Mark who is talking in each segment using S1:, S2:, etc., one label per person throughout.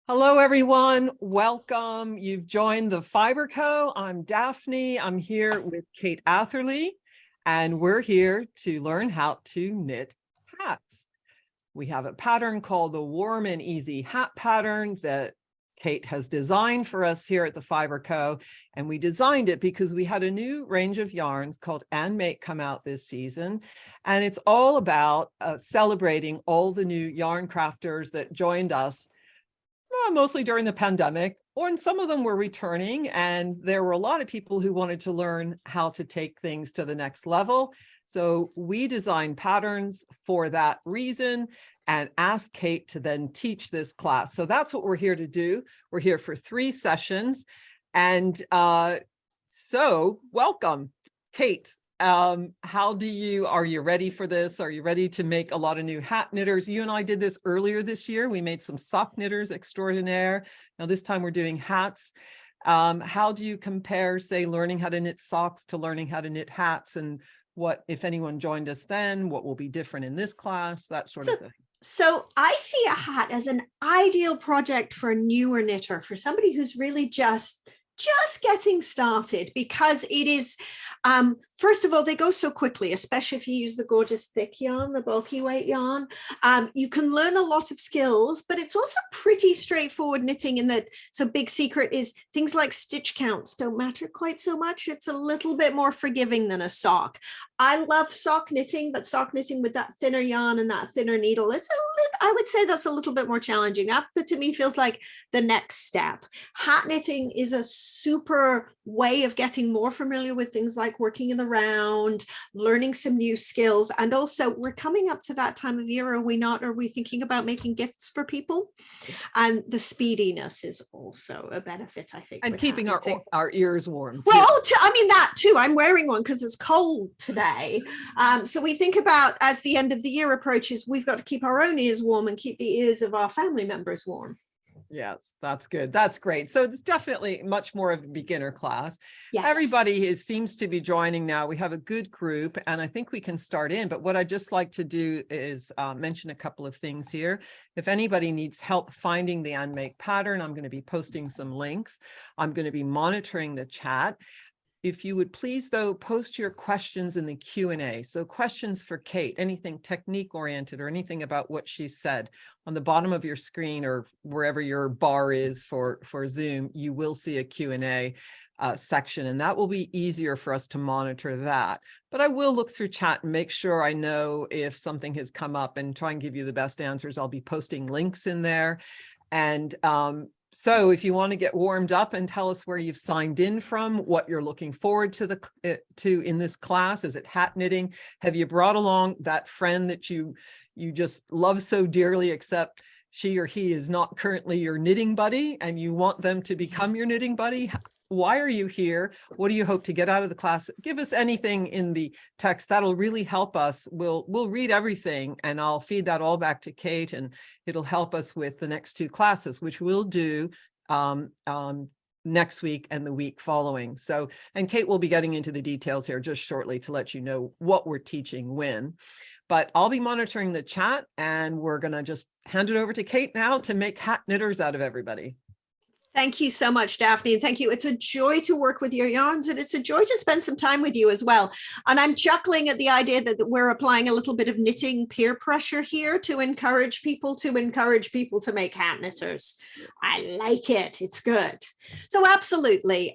S1: Hello, everyone. Welcome. You've joined the Fibre Co. I'm Daphne. I'm here with Kate Atherley, and we're here to learn how to knit hats. We have a pattern called the Warm and Easy Hat Pattern that Kate has designed for us here at the Fibre Co. And we designed it because we had a new range of yarns called And Make come out this season. And it's all about celebrating all the new yarn crafters that joined us mostly during the pandemic, and some of them were returning. And there were a lot of people who wanted to learn how to take things to the next level. So we designed patterns for that reason and asked Kate to then teach this class. So that's what we're here to do. We're here for 3 sessions. And so welcome, Kate. Are you ready for this? Are you ready to make a lot of new hat knitters? You and I did this earlier this year. We made some sock knitters extraordinaire. Now this time we're doing hats. How do you compare, say, learning how to knit socks to learning how to knit hats? And what, if anyone joined us then, what will be different in this class, that sort of thing?
S2: So I see a hat as an ideal project for a newer knitter, for somebody who's really just getting started, because it is, first of all, they go so quickly, especially if you use the gorgeous thick yarn, the bulky weight yarn. You can learn a lot of skills, but it's also pretty straightforward knitting in that. So big secret is things like stitch counts don't matter quite so much. It's a little bit more forgiving than a sock. I love sock knitting, but sock knitting with that thinner yarn and that thinner needle is I would say that's a little bit more challenging. That to me feels like the next step. Hat knitting is a super way of getting more familiar with things like working in the round, learning some new skills. And also we're coming up to that time of year, are we not? Are we thinking about making gifts for people? And the speediness is also a benefit, I think.
S1: And keeping our ears warm.
S2: Well, I mean, that too. I'm wearing one because it's cold today. So we think about, as the end of the year approaches, we've got to keep our own ears warm and keep the ears of our family members warm.
S1: Yes, that's good. That's great. So it's definitely much more of a beginner class.
S2: Yes.
S1: Everybody seems to be joining now. We have a good group, and I think we can start in. But what I'd just like to do is mention a couple of things here. If anybody needs help finding the And Make pattern, I'm going to be posting some links. I'm going to be monitoring the chat. If you would please, though, post your questions in the Q&A. So questions for Kate, anything technique oriented or anything about what she said. On the bottom of your screen or wherever your bar is for Zoom, you will see a Q&A section, and that will be easier for us to monitor that. But I will look through chat and make sure I know if something has come up and try and give you the best answers. I'll be posting links in there. And so if you want to get warmed up and tell us where you've signed in from, what you're looking forward to in this class, is it hat knitting? Have you brought along that friend that you just love so dearly, except she or he is not currently your knitting buddy and you want them to become your knitting buddy? Why are you here? What do you hope to get out of the class? Give us anything in the text. That'll really help us. We'll read everything and I'll feed that all back to Kate, and it'll help us with the next 2 classes, which we'll do next week and the week following. So, and Kate will be getting into the details here just shortly to let you know what we're teaching when. But I'll be monitoring the chat, and we're going to just hand it over to Kate now to make hat knitters out of everybody.
S2: Thank you so much, Daphne. And thank you. It's a joy to work with your yarns, and it's a joy to spend some time with you as well. And I'm chuckling at the idea that we're applying a little bit of knitting peer pressure here to encourage people to make hat knitters. I like it. It's good. So absolutely.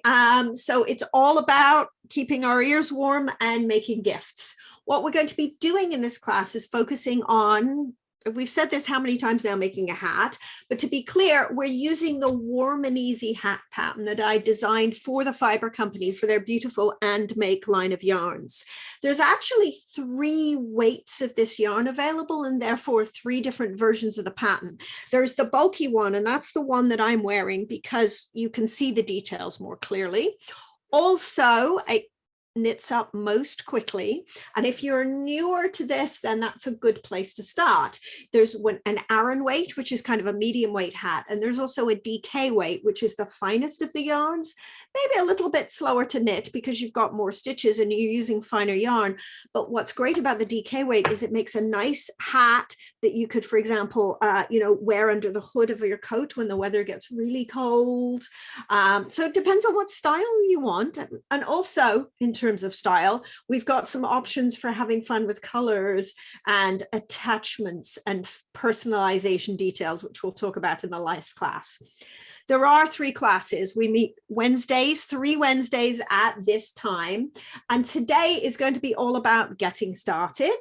S2: So it's all about keeping our ears warm and making gifts. What we're going to be doing in this class is focusing on, we've said this how many times now, making a hat, but to be clear, we're using the Warm and Easy hat pattern that I designed for the Fibre Company for their beautiful And Make line of yarns. There's actually 3 weights of this yarn available, and therefore 3 different versions of the pattern. There's the bulky one, and that's the one that I'm wearing because you can see the details more clearly. Also, knits up most quickly. And if you're newer to this, then that's a good place to start. There's an Aran weight, which is kind of a medium weight hat. And there's also a DK weight, which is the finest of the yarns, maybe a little bit slower to knit because you've got more stitches and you're using finer yarn. But what's great about the DK weight is it makes a nice hat that you could, for example, wear under the hood of your coat when the weather gets really cold. So it depends on what style you want. And also in terms of style, we've got some options for having fun with colors and attachments and personalization details, which we'll talk about in the last class. There are 3 classes. We meet Wednesdays, 3 Wednesdays at this time. And today is going to be all about getting started.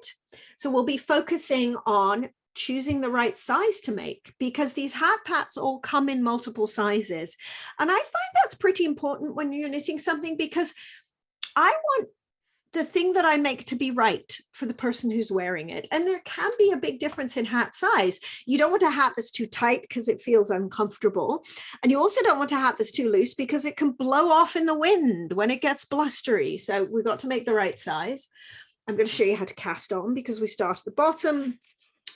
S2: So we'll be focusing on choosing the right size to make, because these hat pats all come in multiple sizes. And I find that's pretty important when you're knitting something, because I want the thing that I make to be right for the person who's wearing it. And there can be a big difference in hat size. You don't want a hat that's too tight because it feels uncomfortable. And you also don't want a hat that's too loose because it can blow off in the wind when it gets blustery. So we've got to make the right size. I'm going to show you how to cast on, because we start at the bottom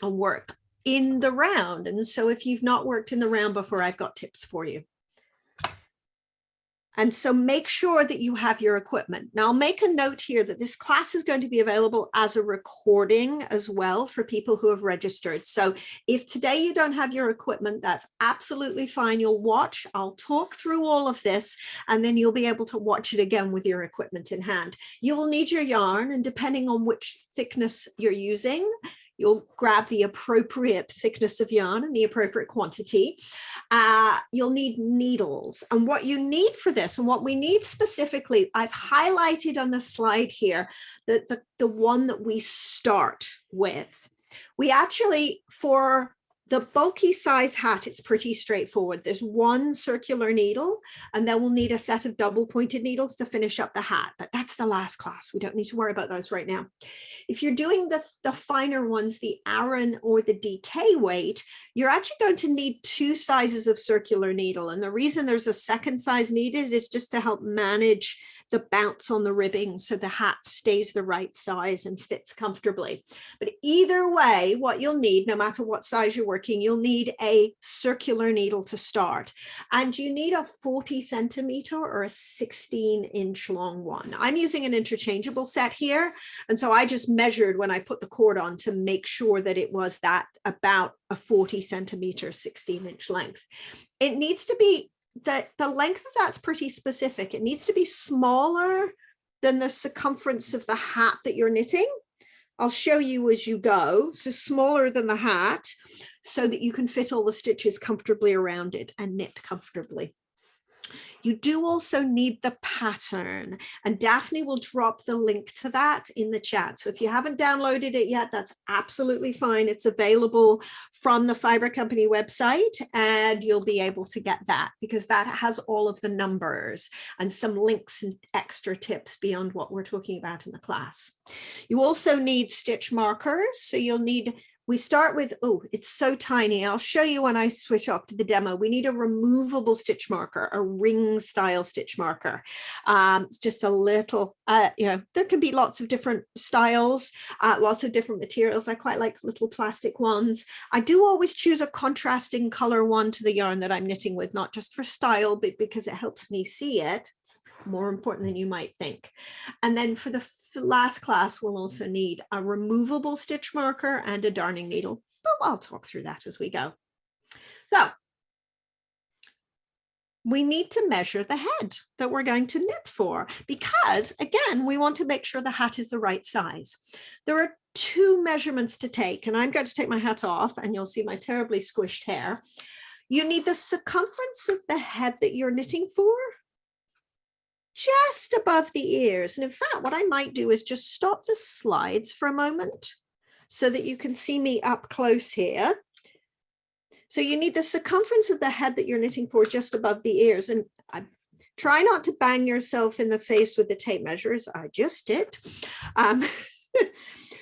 S2: and work in the round. And so if you've not worked in the round before, I've got tips for you. And so make sure that you have your equipment. Now, I'll make a note here that this class is going to be available as a recording as well for people who have registered. So if today you don't have your equipment, that's absolutely fine. You'll watch, I'll talk through all of this, and then you'll be able to watch it again with your equipment in hand. You will need your yarn, and depending on which thickness you're using, you'll grab the appropriate thickness of yarn and the appropriate quantity. You'll need needles. And what you need for this, and what we need specifically, I've highlighted on the slide here, that the one that we start with. We actually, for the bulky size hat, it's pretty straightforward. There's one circular needle, and then we'll need a set of double pointed needles to finish up the hat. But that's the last class. We don't need to worry about those right now. If you're doing the finer ones, the Aran or the DK weight, you're actually going to need 2 sizes of circular needle. And the reason there's a second size needed is just to help manage the bounce on the ribbing so the hat stays the right size and fits comfortably. But either way, what you'll need, no matter what size you're working, you'll need a circular needle to start. And you need a 40 centimeter or a 16-inch long one. I'm using an interchangeable set here. And so I just measured when I put the cord on to make sure that it was that about a 40 centimeter, 16-inch length. It needs to be the length of that's pretty specific. It needs to be smaller than the circumference of the hat that you're knitting. I'll show you as you go. So smaller than the hat, so that you can fit all the stitches comfortably around it and knit comfortably. You do also need the pattern, and Daphne will drop the link to that in the chat. So if you haven't downloaded it yet, that's absolutely fine. It's available from the Fibre Company website, and you'll be able to get that, because that has all of the numbers and some links and extra tips beyond what we're talking about in the class. You also need stitch markers. So you'll need, we start with, oh, it's so tiny. I'll show you when I switch off to the demo. We need a removable stitch marker, a ring style stitch marker. It's just a little, there can be lots of different styles, lots of different materials. I quite like little plastic ones. I do always choose a contrasting color one to the yarn that I'm knitting with, not just for style, but because it helps me see it. It's more important than you might think. And then for the last class, we'll also need a removable stitch marker and a darning needle, but I'll talk through that as we go. So we need to measure the head that we're going to knit for, because again, we want to make sure the hat is the right size. There are 2 measurements to take, and I'm going to take my hat off and you'll see my terribly squished hair. You need the circumference of the head that you're knitting for, just above the ears. And in fact, what I might do is just stop the slides for a moment so that you can see me up close here. So you need the circumference of the head that you're knitting for just above the ears. And try not to bang yourself in the face with the tape measures. I just did.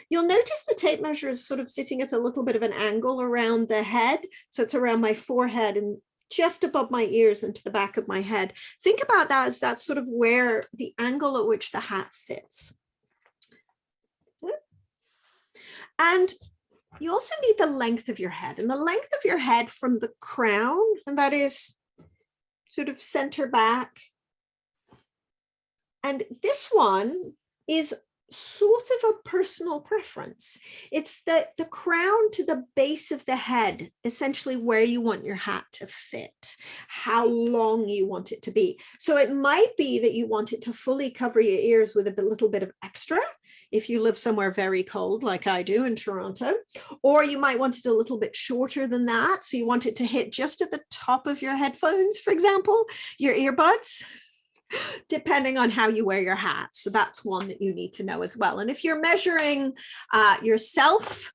S2: You'll notice the tape measure is sort of sitting at a little bit of an angle around the head. So it's around my forehead and just above my ears and to the back of my head. Think about that as that's sort of where the angle at which the hat sits. And you also need the length of your head, and the length of your head from the crown, and that is sort of center back. And this one is sort of a personal preference. It's the crown to the base of the head, essentially where you want your hat to fit, how long you want it to be. So it might be that you want it to fully cover your ears with a little bit of extra if you live somewhere very cold like I do in Toronto, or you might want it a little bit shorter than that. So you want it to hit just at the top of your headphones, for example, your earbuds, depending on how you wear your hat. So that's one that you need to know as well. And if you're measuring yourself,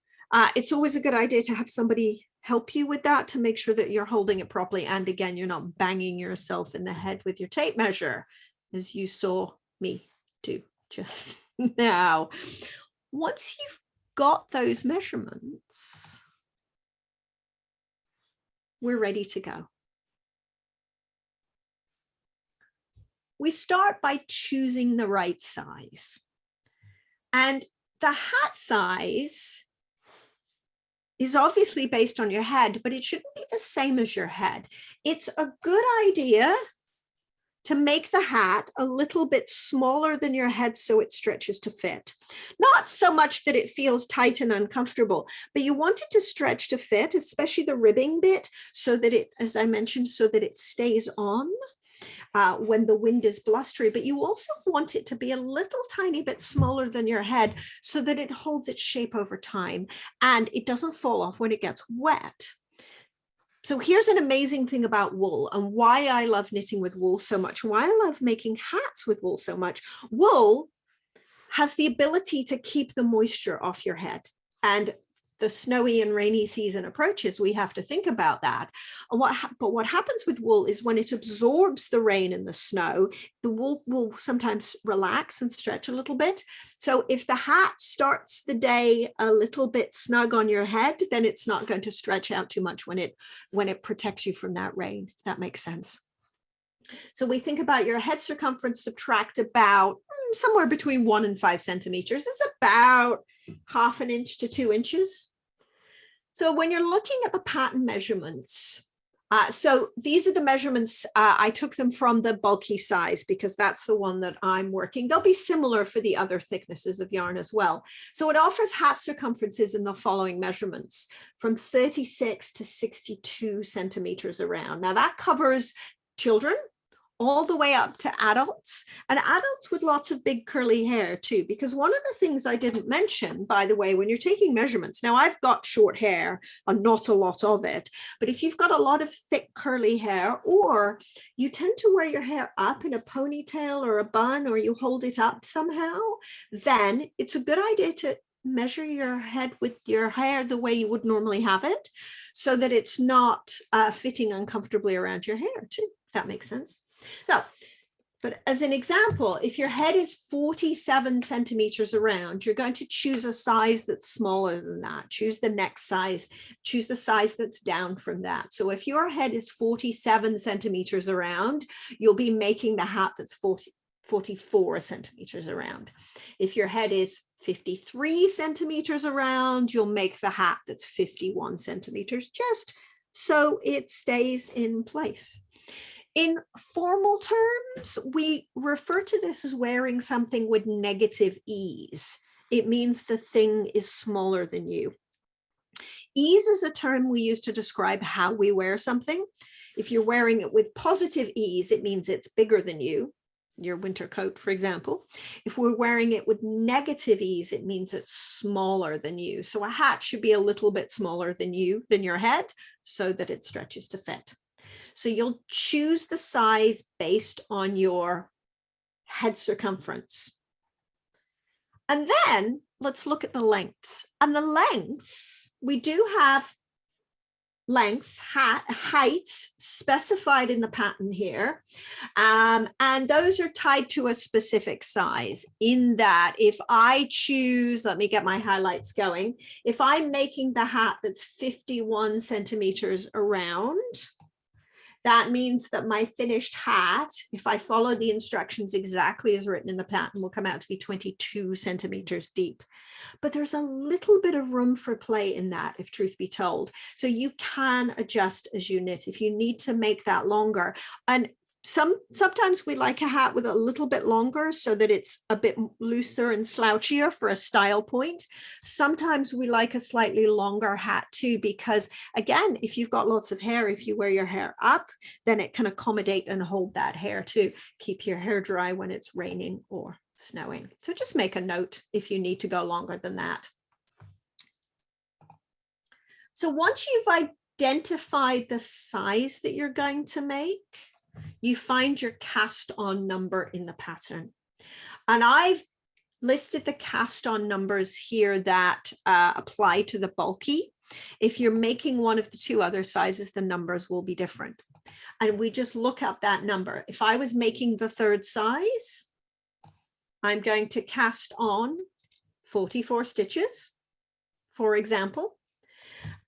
S2: it's always a good idea to have somebody help you with that to make sure that you're holding it properly. And again, you're not banging yourself in the head with your tape measure, as you saw me do just now. Once you've got those measurements, we're ready to go. We start by choosing the right size. And the hat size is obviously based on your head, but it shouldn't be the same as your head. It's a good idea to make the hat a little bit smaller than your head so it stretches to fit. Not so much that it feels tight and uncomfortable, but you want it to stretch to fit, especially the ribbing bit, so that it, as I mentioned, so that it stays on when the wind is blustery. But you also want it to be a little tiny bit smaller than your head so that it holds its shape over time and it doesn't fall off when it gets wet. So here's an amazing thing about wool and why I love knitting with wool so much, why I love making hats with wool so much. Wool has the ability to keep the moisture off your head. And the snowy and rainy season approaches, we have to think about that. But what happens with wool is when it absorbs the rain and the snow, the wool will sometimes relax and stretch a little bit. So if the hat starts the day a little bit snug on your head, then it's not going to stretch out too much when it protects you from that rain, if that makes sense. So we think about your head circumference, subtract about somewhere between 1 and 5 centimeters. It's about 1/2 inch to 2 inches. So when you're looking at the pattern measurements, so these are the measurements, I took them from the bulky size because that's the one that I'm working. They'll be similar for the other thicknesses of yarn as well. So it offers hat circumferences in the following measurements from 36 to 62 centimeters around. Now that covers children all the way up to adults, and adults with lots of big curly hair too, because one of the things I didn't mention, by the way, when you're taking measurements, now I've got short hair and not a lot of it, but if you've got a lot of thick curly hair, or you tend to wear your hair up in a ponytail or a bun, or you hold it up somehow, then it's a good idea to measure your head with your hair the way you would normally have it, so that it's not fitting uncomfortably around your hair too, if that makes sense. So, but as an example, if your head is 47 centimeters around, you're going to choose a size that's smaller than that. Choose the next size, choose the size that's down from that. So if your head is 47 centimeters around, you'll be making the hat that's 44 centimeters around. If your head is 53 centimeters around, you'll make the hat that's 51 centimeters, just so it stays in place. In formal terms, we refer to this as wearing something with negative ease. It means the thing is smaller than you. Ease is a term we use to describe how we wear something. If you're wearing it with positive ease, it means it's bigger than you, your winter coat, for example. If we're wearing it with negative ease, it means it's smaller than you. So a hat should be a little bit smaller than you, than your head, so that it stretches to fit. So you'll choose the size based on your head circumference. And then let's look at the lengths. And the lengths, we do have lengths, heights specified in the pattern here. And those are tied to a specific size, in that if I choose, let me get my highlights going. If I'm making the hat that's 51 centimeters around, that means that my finished hat, if I follow the instructions exactly as written in the pattern, will come out to be 22 centimeters deep. But there's a little bit of room for play in that, if truth be told. So you can adjust as you knit if you need to make that longer. And sometimes we like a hat with a little bit longer so that it's a bit looser and slouchier for a style point. Sometimes we like a slightly longer hat too, because again, if you've got lots of hair, if you wear your hair up, then it can accommodate and hold that hair to keep your hair dry when it's raining or snowing. So just make a note if you need to go longer than that. So once you've identified the size that you're going to make, you find your cast on number in the pattern. And I've listed the cast on numbers here that apply to the bulky. If you're making one of the two other sizes, the numbers will be different. And we just look up that number. If I was making the third size, I'm going to cast on 44 stitches, for example.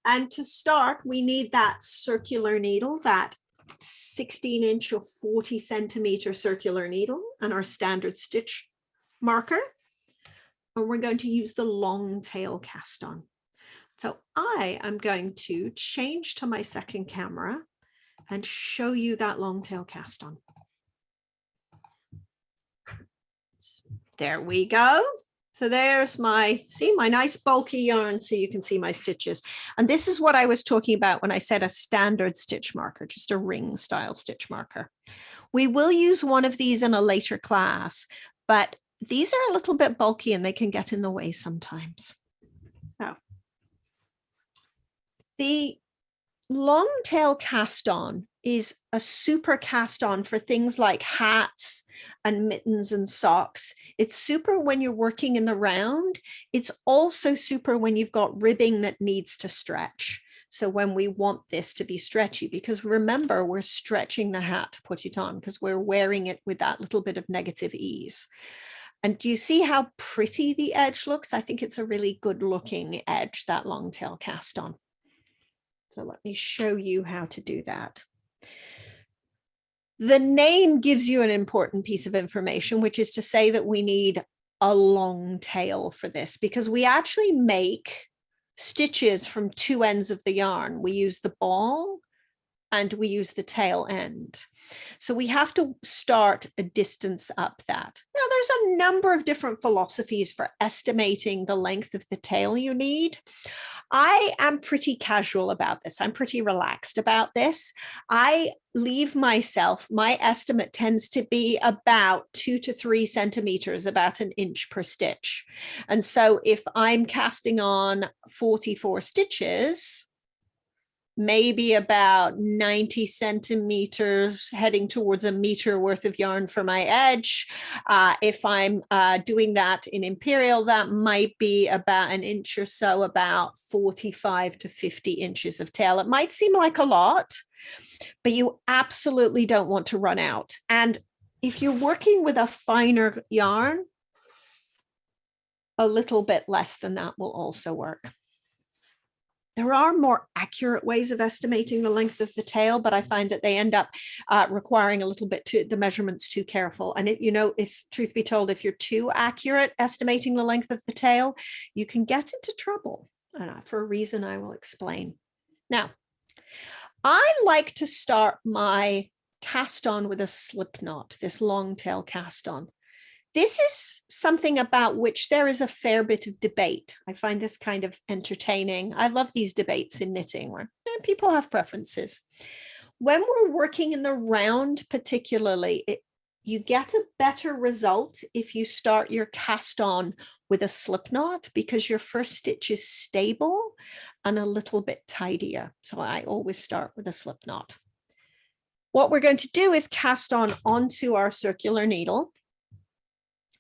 S2: And to start, we need that circular needle, that 16-inch or 40-centimeter circular needle, and our standard stitch marker. And we're going to use the long tail cast on. So I am going to change to my second camera and show you that long tail cast on. There we go. So there's my nice bulky yarn, so you can see my stitches. And this is what I was talking about when I said a standard stitch marker, just a ring style stitch marker. We will use one of these in a later class, but these are a little bit bulky and they can get in the way sometimes. So the long tail cast on is a super cast on for things like hats and mittens and socks. It's super when you're working in the round. It's also super when you've got ribbing that needs to stretch. So when we want this to be stretchy, because remember, we're stretching the hat to put it on because we're wearing it with that little bit of negative ease. And do you see how pretty the edge looks? I think it's a really good looking edge, that long tail cast on. So let me show you how to do that. The name gives you an important piece of information, which is to say that we need a long tail for this, because we actually make stitches from two ends of the yarn. We use the ball and we use the tail end. So we have to start a distance up that. Now, there's a number of different philosophies for estimating the length of the tail you need. I am pretty casual about this. I'm pretty relaxed about this. I leave myself, my estimate tends to be about 2 to 3 centimeters, about an inch per stitch. And so if I'm casting on 44 stitches, maybe about 90 centimeters, heading towards a meter worth of yarn for my edge. If I'm doing that in imperial, that might be about an inch or so, about 45 to 50 inches of tail. It might seem like a lot, but you absolutely don't want to run out. And if you're working with a finer yarn, a little bit less than that will also work. There are more accurate ways of estimating the length of the tail, but I find that they end up requiring a little bit the measurements too careful. And if truth be told, if you're too accurate estimating the length of the tail, you can get into trouble for a reason I will explain. Now, I like to start my cast on with a slip knot, this long tail cast on. This is something about which there is a fair bit of debate. I find this kind of entertaining. I love these debates in knitting where people have preferences. When we're working in the round particularly, you get a better result if you start your cast on with a slip knot, because your first stitch is stable and a little bit tidier. So I always start with a slip knot. What we're going to do is cast on onto our circular needle.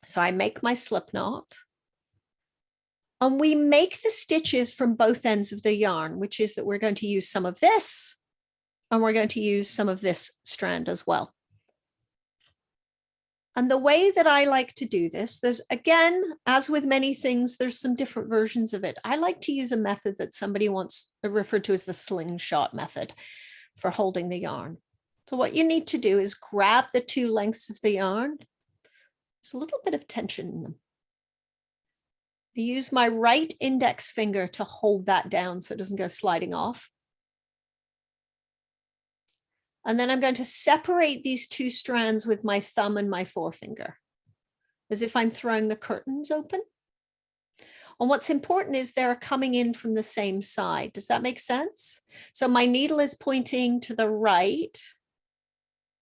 S2: So I make my slip knot, and we make the stitches from both ends of the yarn, which is that we're going to use some of this and we're going to use some of this strand as well. And the way that I like to do this, there's, again, as with many things, there's some different versions of it. I like to use a method that somebody once referred to as the slingshot method for holding the yarn. So what you need to do is grab the two lengths of the yarn. There's a little bit of tension in them. I use my right index finger to hold that down so it doesn't go sliding off. And then I'm going to separate these two strands with my thumb and my forefinger, as if I'm throwing the curtains open. And what's important is they're coming in from the same side. Does that make sense? So my needle is pointing to the right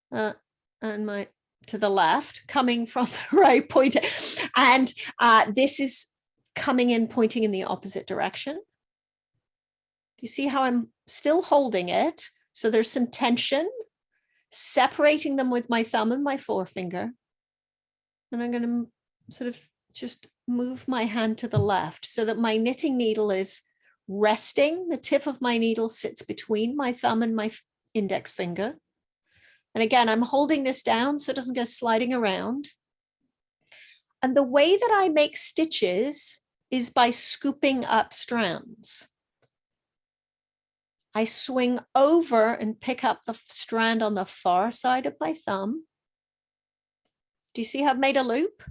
S2: and to the left, coming from the right pointer. And this is coming in, pointing in the opposite direction. Do you see how I'm still holding it? So there's some tension, separating them with my thumb and my forefinger. And I'm going to sort of just move my hand to the left so that my knitting needle is resting. The tip of my needle sits between my thumb and my index finger. And again, I'm holding this down so it doesn't go sliding around. And the way that I make stitches is by scooping up strands. I swing over and pick up the strand on the far side of my thumb. Do you see how I've made a loop?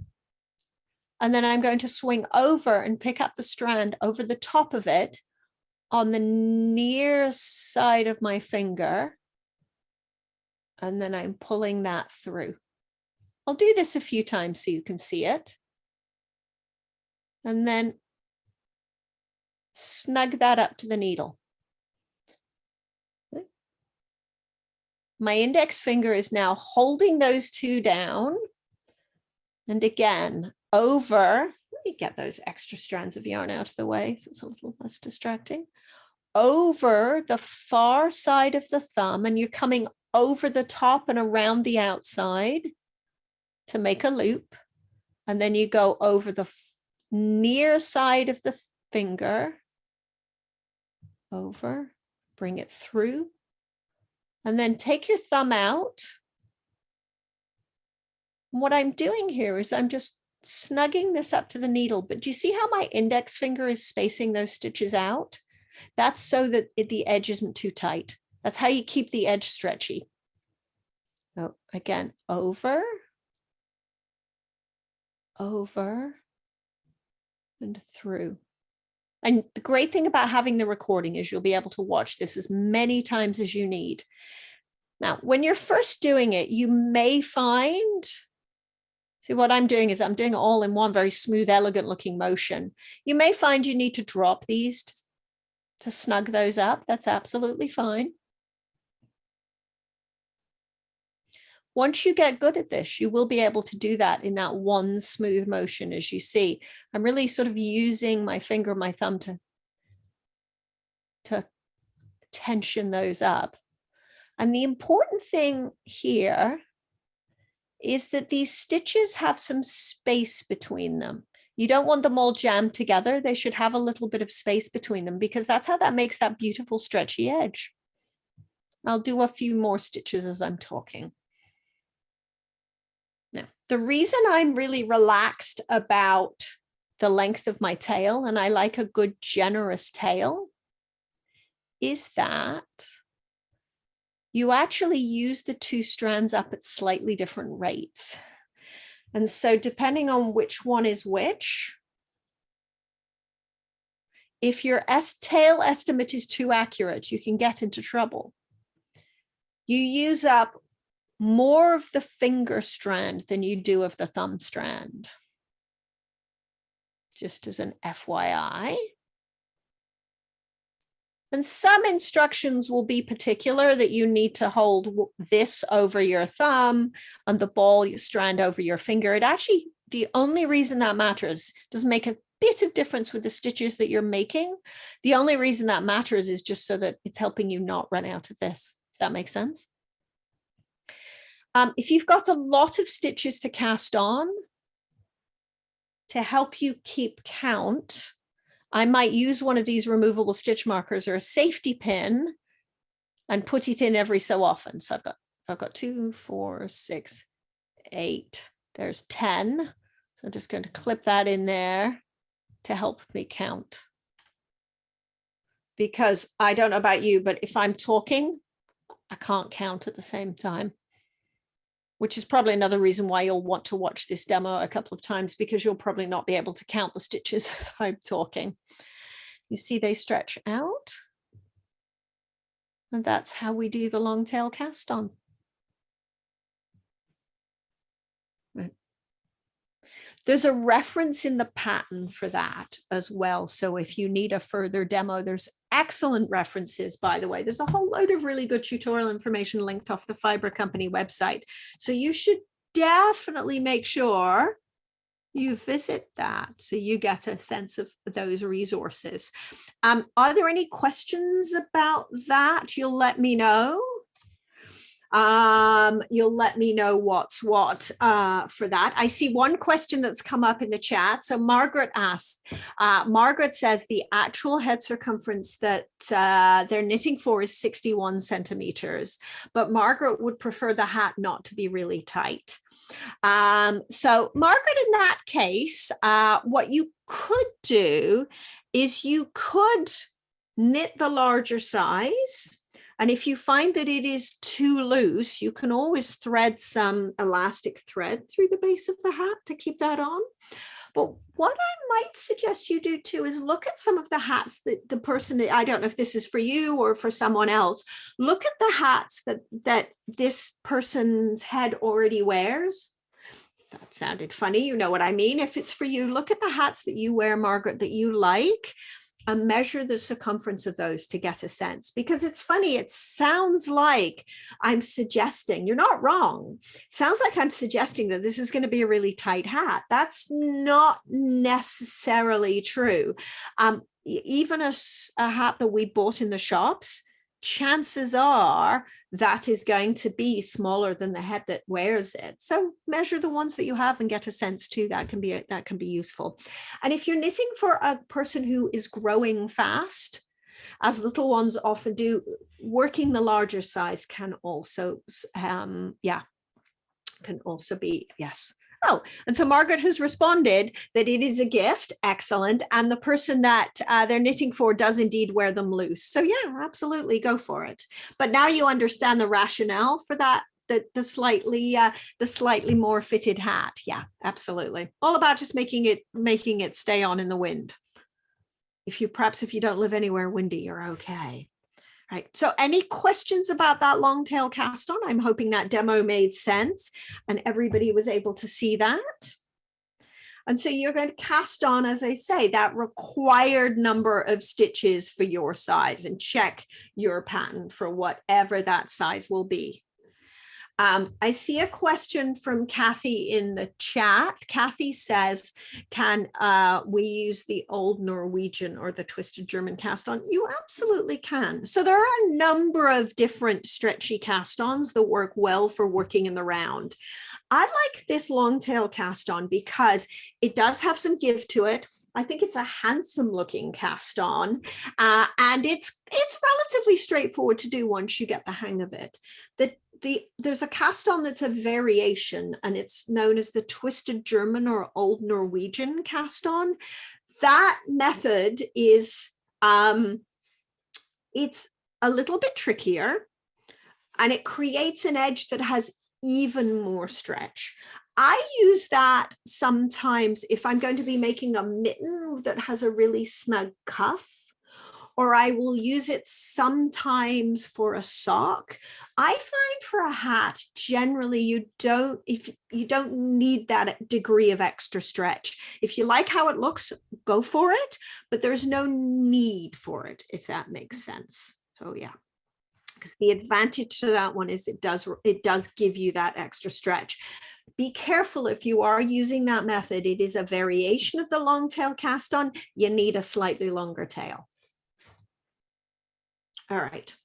S2: And then I'm going to swing over and pick up the strand over the top of it on the near side of my finger. And then I'm pulling that through. I'll do this a few times so you can see it. And then snug that up to the needle. My index finger is now holding those two down. And again, over, let me get those extra strands of yarn out of the way so it's a little less distracting. Over the far side of the thumb, and you're coming over the top and around the outside to make a loop. And then you go over the near side of the finger, over, bring it through, and then take your thumb out. And what I'm doing here is I'm just snugging this up to the needle, but do you see how my index finger is spacing those stitches out? That's so that the edge isn't too tight. That's how you keep the edge stretchy. So again, over, over, and through. And the great thing about having the recording is you'll be able to watch this as many times as you need. Now, when you're first doing it, you may find, see what I'm doing is I'm doing it all in one very smooth, elegant looking motion. You may find you need to drop these to snug those up. That's absolutely fine. Once you get good at this, you will be able to do that in that one smooth motion. As you see, I'm really sort of using my finger, my thumb to tension those up. And the important thing here is that these stitches have some space between them. You don't want them all jammed together. They should have a little bit of space between them because that's how that makes that beautiful stretchy edge. I'll do a few more stitches as I'm talking. Now, the reason I'm really relaxed about the length of my tail, and I like a good generous tail, is that you actually use the two strands up at slightly different rates. And so depending on which one is which, if your tail estimate is too accurate, you can get into trouble. You use up more of the finger strand than you do of the thumb strand. Just as an FYI. And some instructions will be particular that you need to hold this over your thumb and the ball strand over your finger. It actually, the only reason that matters, does make a bit of difference with the stitches that you're making. The only reason that matters is just so that it's helping you not run out of this. Does that make sense? If you've got a lot of stitches to cast on, to help you keep count, I might use one of these removable stitch markers or a safety pin and put it in every so often. So I've got 2, 4, 6, 8. There's 10. So I'm just going to clip that in there to help me count. Because I don't know about you, but if I'm talking, I can't count at the same time, which is probably another reason why you'll want to watch this demo a couple of times, because you'll probably not be able to count the stitches as I'm talking. You see they stretch out. And that's how we do the long tail cast on. Right. There's a reference in the pattern for that as well. So if you need a further demo, there's excellent references, by the way. There's a whole load of really good tutorial information linked off the Fibre Company website. So you should definitely make sure you visit that so you get a sense of those resources. Are there any questions about that? You'll let me know. You'll let me know what's what for that. I see one question that's come up in the chat. So Margaret asks, Margaret says the actual head circumference that they're knitting for is 61 centimeters, but Margaret would prefer the hat not to be really tight. So Margaret, in that case, what you could do is you could knit the larger size. And if you find that it is too loose, you can always thread some elastic thread through the base of the hat to keep that on. But what I might suggest you do too is look at some of the hats that the person, I don't know if this is for you or for someone else, look at the hats that this person's head already wears. That sounded funny, you know what I mean. If it's for you, look at the hats that you wear, Margaret, that you like, and measure the circumference of those to get a sense. Because it's funny, it sounds like I'm suggesting, you're not wrong. It sounds like I'm suggesting that this is going to be a really tight hat. That's not necessarily true. Even a hat that we bought in the shops, chances are that is going to be smaller than the head that wears it. So measure the ones that you have and get a sense too. That can be useful. And if you're knitting for a person who is growing fast, as little ones often do, working the larger size can also be, yes. Oh, and so Margaret has responded that it is a gift. Excellent. And the person that they're knitting for does indeed wear them loose. So yeah, absolutely go for it. But now you understand the rationale for that, the slightly more fitted hat. Yeah, absolutely. All about just making it stay on in the wind. If you don't live anywhere windy, you're okay. Right. So any questions about that long tail cast on? I'm hoping that demo made sense and everybody was able to see that. And so you're going to cast on, as I say, that required number of stitches for your size and check your pattern for whatever that size will be. I see a question from Kathy in the chat. Kathy says, can we use the old Norwegian or the twisted German cast on? You absolutely can. So there are a number of different stretchy cast ons that work well for working in the round. I like this long tail cast on because it does have some give to it. I think it's a handsome looking cast on, and it's relatively straightforward to do once you get the hang of it. There's a cast on that's a variation, and it's known as the twisted German or old Norwegian cast on. That method is it's a little bit trickier, and it creates an edge that has even more stretch. I use that sometimes if I'm going to be making a mitten that has a really snug cuff, or I will use it sometimes for a sock. I find for a hat, generally you don't need that degree of extra stretch. If you like how it looks, go for it, but there's no need for it, if that makes sense. So yeah, because the advantage to that one is it does give you that extra stretch. Be careful if you are using that method. It is a variation of the long tail cast on. You need a slightly longer tail. All right.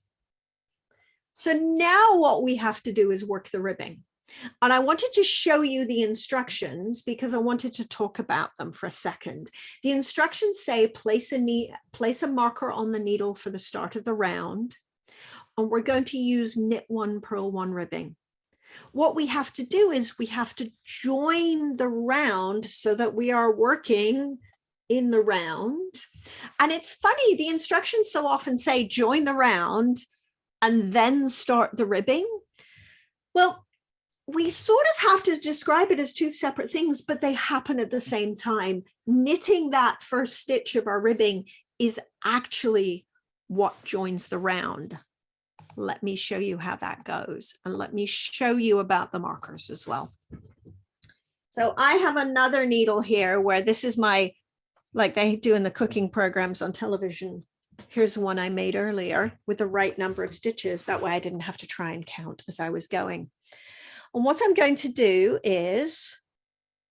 S2: So now what we have to do is work the ribbing. And I wanted to show you the instructions because I wanted to talk about them for a second. The instructions say place a marker on the needle for the start of the round. And we're going to use knit 1, purl 1 ribbing. What we have to do is we have to join the round so that we are working in the round. And it's funny, the instructions so often say join the round, and then start the ribbing? Well, we sort of have to describe it as two separate things, but they happen at the same time. Knitting that first stitch of our ribbing is actually what joins the round. Let me show you how that goes, and let me show you about the markers as well. So I have another needle here where this is my, like they do in the cooking programs on television. Here's one I made earlier with the right number of stitches. That way I didn't have to try and count as I was going. And what I'm going to do is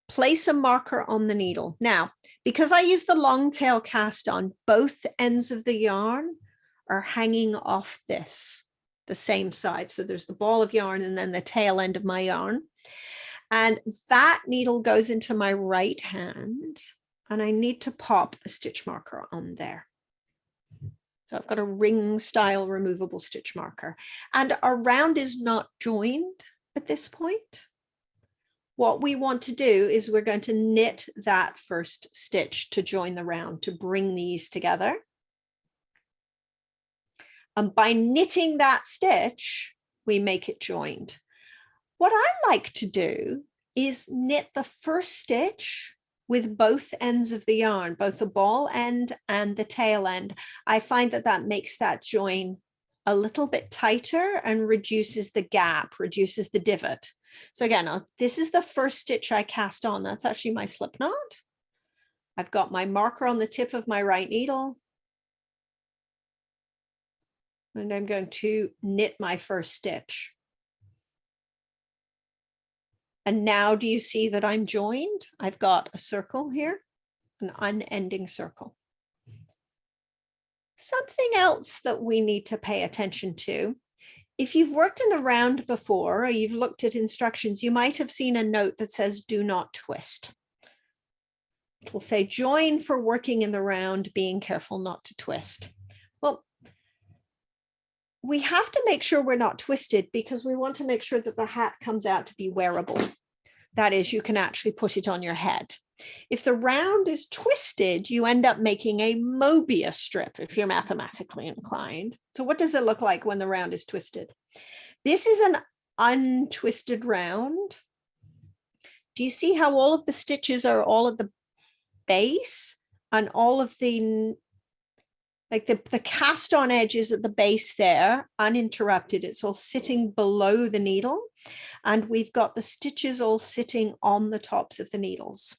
S2: place a marker on the needle. Now, because I use the long tail cast on, both ends of the yarn are hanging off this, the same side. So there's the ball of yarn and then the tail end of my yarn. And that needle goes into my right hand, and I need to pop a stitch marker on there. So I've got a ring style removable stitch marker, and our round is not joined at this point. What we want to do is we're going to knit that first stitch to join the round, to bring these together. And by knitting that stitch, we make it joined. What I like to do is knit the first stitch with both ends of the yarn, both the ball end and the tail end. I find that that makes that join a little bit tighter and reduces the gap, reduces the divot. So again, this is the first stitch I cast on. That's actually my slip knot. I've got my marker on the tip of my right needle. And I'm going to knit my first stitch. And now do you see that I'm joined? I've got a circle here, an unending circle. Something else that we need to pay attention to. If you've worked in the round before, or you've looked at instructions, you might have seen a note that says, do not twist. It will say, join for working in the round, being careful not to twist. Well, we have to make sure we're not twisted because we want to make sure that the hat comes out to be wearable. That is, you can actually put it on your head. If the round is twisted, you end up making a Mobius strip if you're mathematically inclined. So what does it look like when the round is twisted? This is an untwisted round. Do you see how all of the stitches are all at the base and all of the, like the cast on edges at the base there, uninterrupted. It's all sitting below the needle. And we've got the stitches all sitting on the tops of the needles.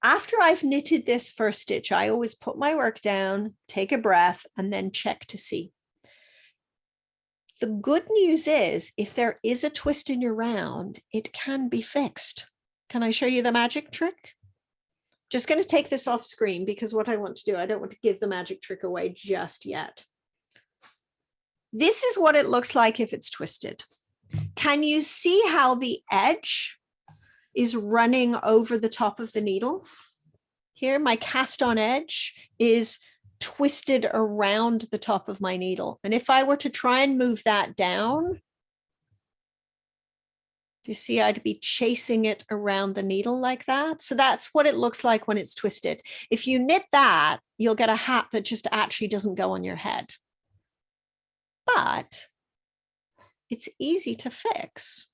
S2: After I've knitted this first stitch, I always put my work down, take a breath, and then check to see. The good news is, if there is a twist in your round, it can be fixed. Can I show you the magic trick? Just going to take this off screen because what I want to do, I don't want to give the magic trick away just yet. This is what it looks like if it's twisted. Can you see how the edge is running over the top of the needle? Here, my cast on edge is twisted around the top of my needle. And if I were to try and move that down, you see, I'd be chasing it around the needle like that. So that's what it looks like when it's twisted. If you knit that, you'll get a hat that just actually doesn't go on your head. But it's easy to fix.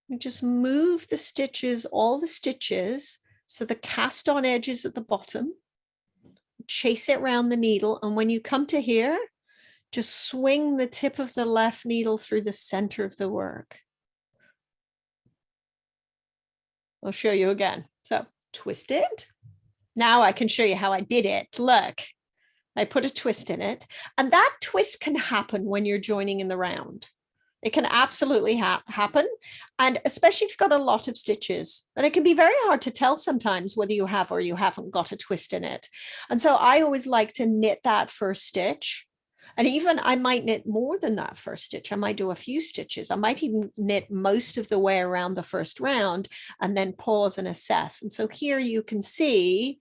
S2: You just move the stitches, all the stitches, so the cast on edge is at the bottom. Chase it around the needle. And when you come to here, just swing the tip of the left needle through the center of the work. I'll show you again. So twist it. Now I can show you how I did it. Look, I put a twist in it. And that twist can happen when you're joining in the round. It can absolutely happen. And especially if you've got a lot of stitches. And it can be very hard to tell sometimes whether you have or you haven't got a twist in it. And so I always like to knit that first stitch. And even I might knit more than that first stitch. I might do a few stitches. I might even knit most of the way around the first round and then pause and assess. And so here you can see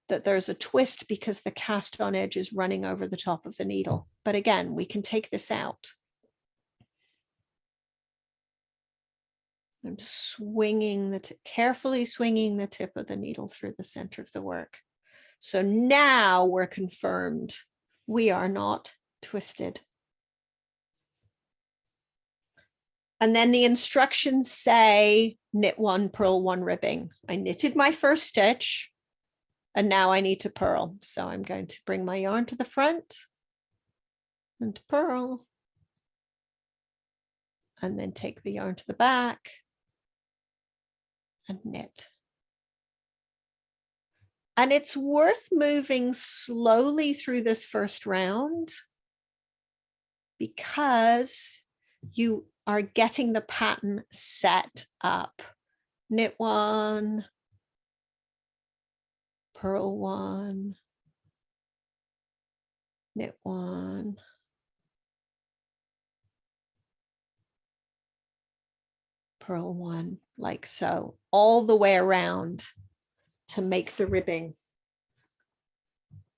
S2: that there's a twist because the cast on edge is running over the top of the needle. But again, we can take this out. I'm swinging carefully swinging the tip of the needle through the center of the work. So now we're confirmed we are not twisted. And then the instructions say knit 1, purl 1 ribbing. I knitted my first stitch and now I need to purl. So I'm going to bring my yarn to the front and purl. And then take the yarn to the back and knit. And it's worth moving slowly through this first round because you are getting the pattern set up. Knit 1, purl 1, knit 1, purl 1, like so, all the way around to make the ribbing.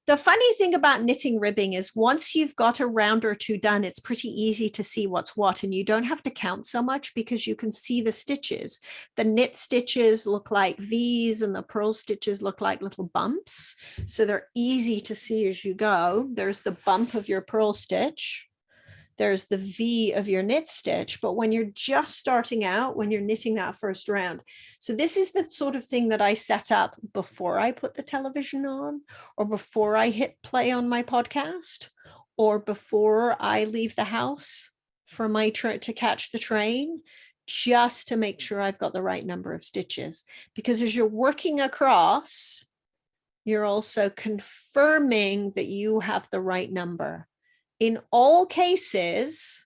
S2: The funny thing about knitting ribbing is once you've got a round or two done, it's pretty easy to see what's what, and you don't have to count so much because you can see the stitches. The knit stitches look like V's and the purl stitches look like little bumps. So they're easy to see as you go. There's the bump of your purl stitch. There's the V of your knit stitch, but when you're just starting out, when you're knitting that first round. So this is the sort of thing that I set up before I put the television on, or before I hit play on my podcast, or before I leave the house for my trip to catch the train, just to make sure I've got the right number of stitches. Because as you're working across, you're also confirming that you have the right number. In all cases,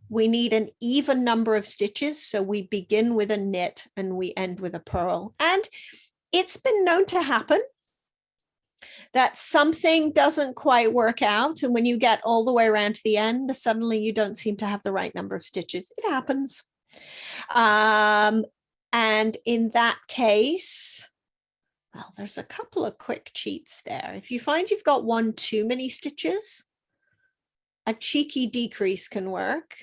S2: we need an even number of stitches. So we begin with a knit and we end with a purl. And it's been known to happen that something doesn't quite work out. And when you get all the way around to the end, suddenly you don't seem to have the right number of stitches. It happens. And in that case, well, there's a couple of quick cheats there. If you find you've got one too many stitches, a cheeky decrease can work.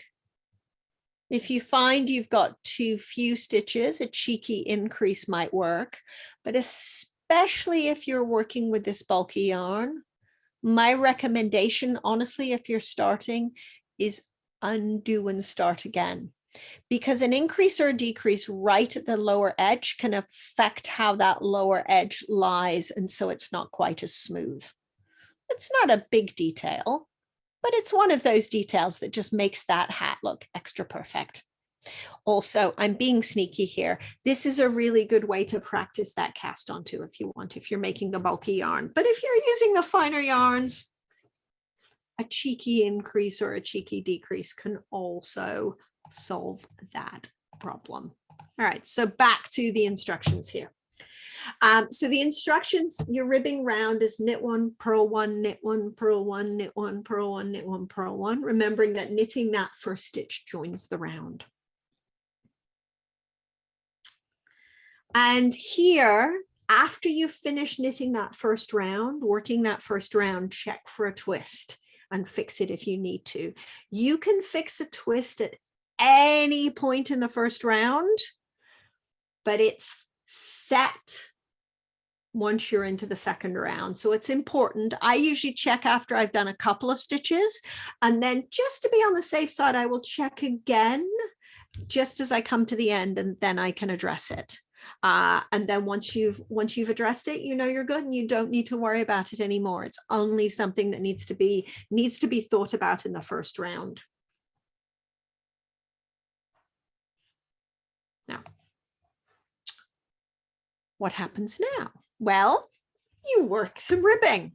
S2: If you find you've got too few stitches, a cheeky increase might work. But especially if you're working with this bulky yarn, my recommendation, honestly, if you're starting, is undo and start again. Because an increase or a decrease right at the lower edge can affect how that lower edge lies. And so it's not quite as smooth. It's not a big detail, but it's one of those details that just makes that hat look extra perfect. Also, I'm being sneaky here. This is a really good way to practice that cast onto if you want, if you're making the bulky yarn. But if you're using the finer yarns, a cheeky increase or a cheeky decrease can also solve that problem. All right, so back to the instructions here. So the instructions, your ribbing round is knit 1, purl 1, knit 1, purl 1, knit 1, purl 1, knit 1, purl 1, remembering that knitting that first stitch joins the round. And here, after you finish knitting that first round, working that first round, check for a twist and fix it if you need to. You can fix a twist at any point in the first round, but it's set once you're into the second round. So it's important. I usually check after I've done a couple of stitches, and then just to be on the safe side, I will check again just as I come to the end, and then I can address it. And then once you've addressed it, you know you're good and you don't need to worry about it anymore. It's only something that needs to be thought about in the first round. Now, what happens now? Well, you work some ribbing.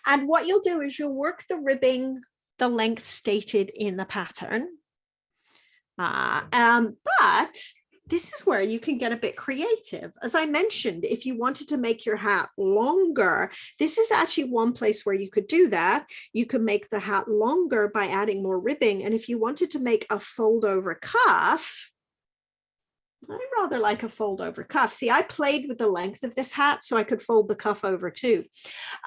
S2: And what you'll do is you'll work the ribbing the length stated in the pattern. But this is where you can get a bit creative. As I mentioned, if you wanted to make your hat longer, this is actually one place where you could do that. You can make the hat longer by adding more ribbing. And if you wanted to make a fold over cuff, I rather like a fold over cuff. See, I played with the length of this hat so I could fold the cuff over too.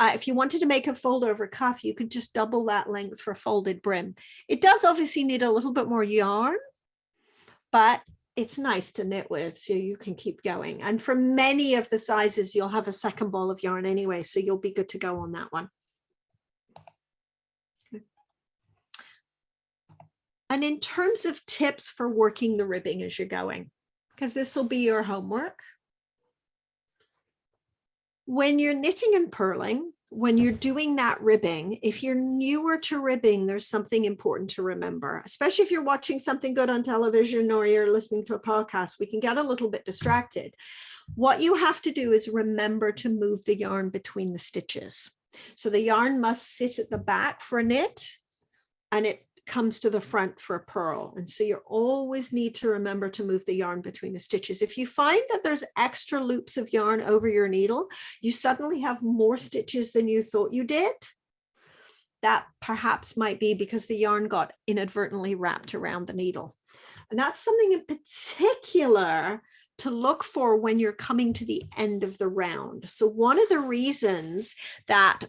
S2: If you wanted to make a fold over cuff, you could just double that length for folded brim. It does obviously need a little bit more yarn, but it's nice to knit with, so you can keep going. And for many of the sizes, you'll have a second ball of yarn anyway, so you'll be good to go on that one. And in terms of tips for working the ribbing as you're going, because this will be your homework. When you're knitting and purling, when you're doing that ribbing, if you're newer to ribbing, there's something important to remember, especially if you're watching something good on television or you're listening to a podcast, we can get a little bit distracted. What you have to do is remember to move the yarn between the stitches. So the yarn must sit at the back for a knit and it comes to the front for a purl. And so you always need to remember to move the yarn between the stitches. If you find that there's extra loops of yarn over your needle, you suddenly have more stitches than you thought you did. That perhaps might be because the yarn got inadvertently wrapped around the needle. And that's something in particular to look for when you're coming to the end of the round. So one of the reasons that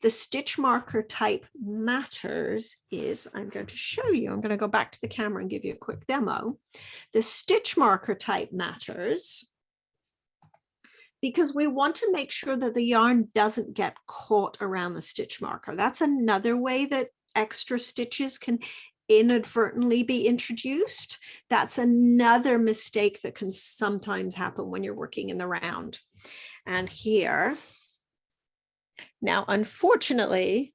S2: the stitch marker type matters is, I'm going to show you, I'm going to go back to the camera and give you a quick demo. The stitch marker type matters because we want to make sure that the yarn doesn't get caught around the stitch marker. That's another way that extra stitches can inadvertently be introduced. That's another mistake that can sometimes happen when you're working in the round. And here, now, unfortunately,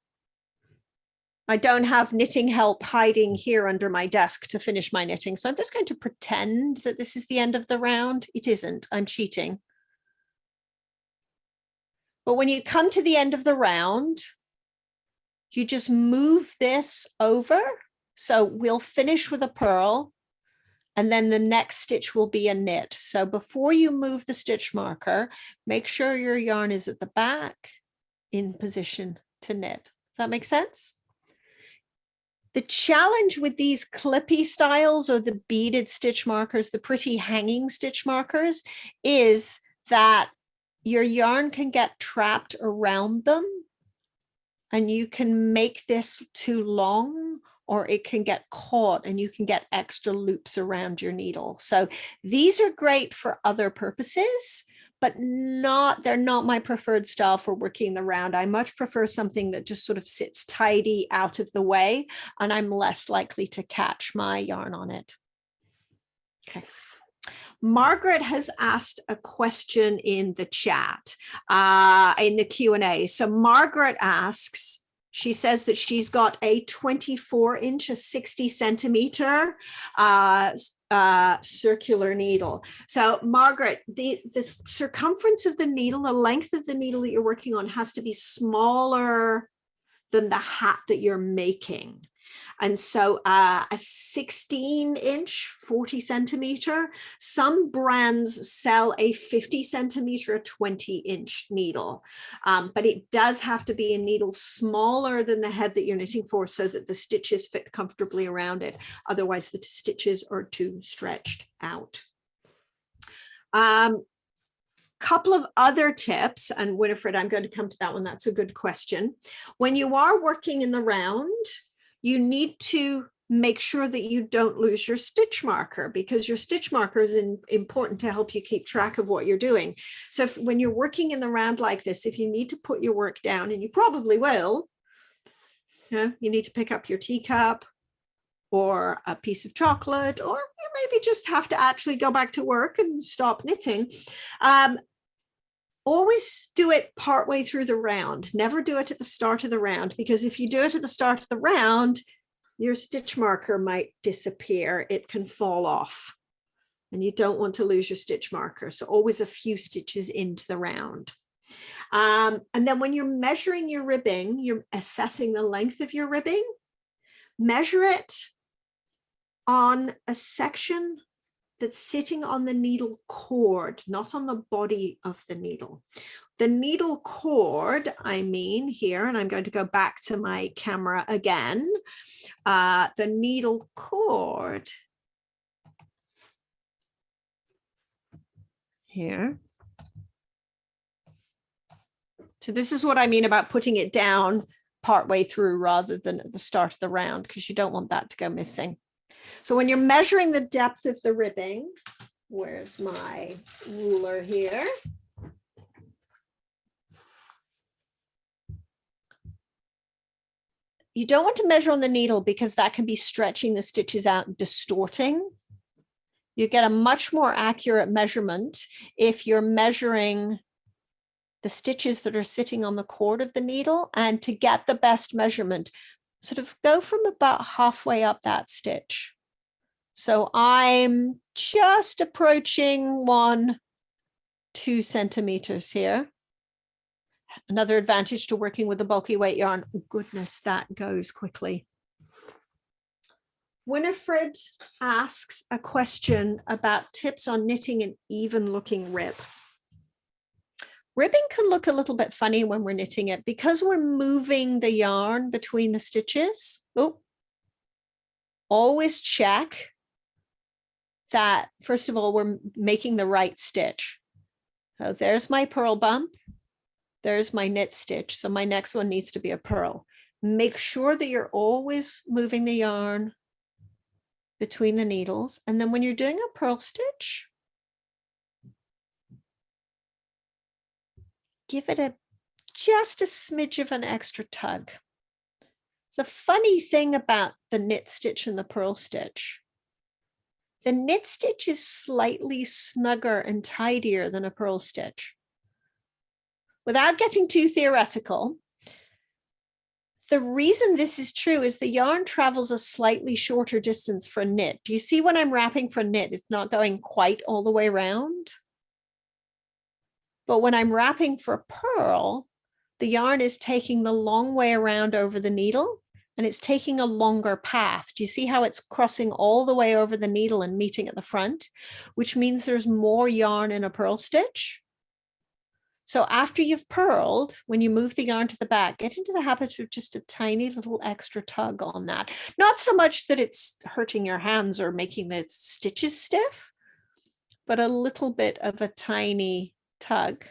S2: I don't have knitting help hiding here under my desk to finish my knitting. So I'm just going to pretend that this is the end of the round. It isn't. I'm cheating. But when you come to the end of the round, you just move this over. So we'll finish with a purl, and then the next stitch will be a knit. So before you move the stitch marker, make sure your yarn is at the back in position to knit. Does that make sense? The challenge with these clippy styles or the beaded stitch markers, the pretty hanging stitch markers, is that your yarn can get trapped around them and you can make this too long, or it can get caught and you can get extra loops around your needle. So these are great for other purposes, but they're not my preferred style for working the round. I much prefer something that just sort of sits tidy out of the way, and I'm less likely to catch my yarn on it. Okay. Margaret has asked a question in the chat, in the Q&A. So Margaret asks, she says that she's got a 24-inch, a 60-centimeter circular needle. So Margaret, the circumference of the needle, the length of the needle that you're working on has to be smaller than the hat that you're making. And so a 16-inch, 40-centimeter, some brands sell a 50-centimeter, a 20-inch needle. But it does have to be a needle smaller than the head that you're knitting for so that the stitches fit comfortably around it. Otherwise, the stitches are too stretched out. Couple of other tips, and Winifred, I'm going to come to that one. That's a good question. When you are working in the round, you need to make sure that you don't lose your stitch marker, because your stitch marker is important to help you keep track of what you're doing. So when you're working in the round like this, if you need to put your work down, and you probably will, you need to pick up your teacup or a piece of chocolate, or you maybe just have to actually go back to work and stop knitting. Always do it partway through the round. Never do it at the start of the round, because if you do it at the start of the round, your stitch marker might disappear. It can fall off and you don't want to lose your stitch marker. So always a few stitches into the round. And then when you're measuring your ribbing, you're assessing the length of your ribbing. Measure it on a section that's sitting on the needle cord, not on the body of the needle. The needle cord, I mean here, and I'm going to go back to my camera again. The needle cord here. So this is what I mean about putting it down partway through rather than at the start of the round, because you don't want that to go missing. So when you're measuring the depth of the ribbing, where's my ruler here? you don't want to measure on the needle because that can be stretching the stitches out and distorting. You get a much more accurate measurement if you're measuring the stitches that are sitting on the cord of the needle. And to get the best measurement, sort of go from about halfway up that stitch. So I'm just approaching 2 centimeters here. Another advantage to working with a bulky weight yarn. Oh, goodness, that goes quickly. Winifred asks a question about tips on knitting an even looking rib. Ribbing can look a little bit funny when we're knitting it because we're moving the yarn between the stitches. Oh, always check that, first of all, we're making the right stitch. So there's my purl bump. There's my knit stitch. So my next one needs to be a purl. Make sure that you're always moving the yarn between the needles. And then when you're doing a purl stitch, give it just a smidge of an extra tug. It's a funny thing about the knit stitch and the purl stitch. The knit stitch is slightly snugger and tidier than a purl stitch. Without getting too theoretical, the reason this is true is the yarn travels a slightly shorter distance for a knit. Do you see when I'm wrapping for knit, it's not going quite all the way around? But when I'm wrapping for purl, the yarn is taking the long way around over the needle and it's taking a longer path. Do you see how it's crossing all the way over the needle and meeting at the front, which means there's more yarn in a purl stitch? So after you've purled, when you move the yarn to the back, get into the habit of just a tiny little extra tug on that. Not so much that it's hurting your hands or making the stitches stiff, but a little bit of a tiny tug.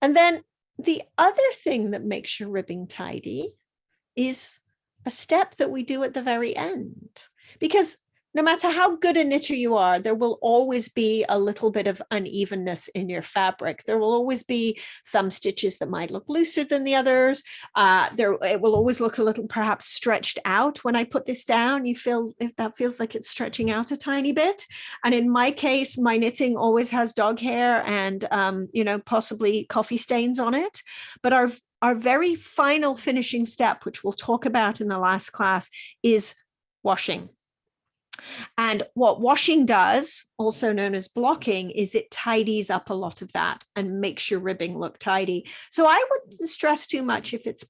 S2: And then the other thing that makes your ribbing tidy is a step that we do at the very end. Because no matter how good a knitter you are, there will always be a little bit of unevenness in your fabric. There will always be some stitches that might look looser than the others. It will always look a little perhaps stretched out. When I put this down, you feel if that feels like it's stretching out a tiny bit. And in my case, my knitting always has dog hair and possibly coffee stains on it. But our very final finishing step, which we'll talk about in the last class, is washing. And what washing does, also known as blocking, is it tidies up a lot of that and makes your ribbing look tidy. So I wouldn't stress too much if it's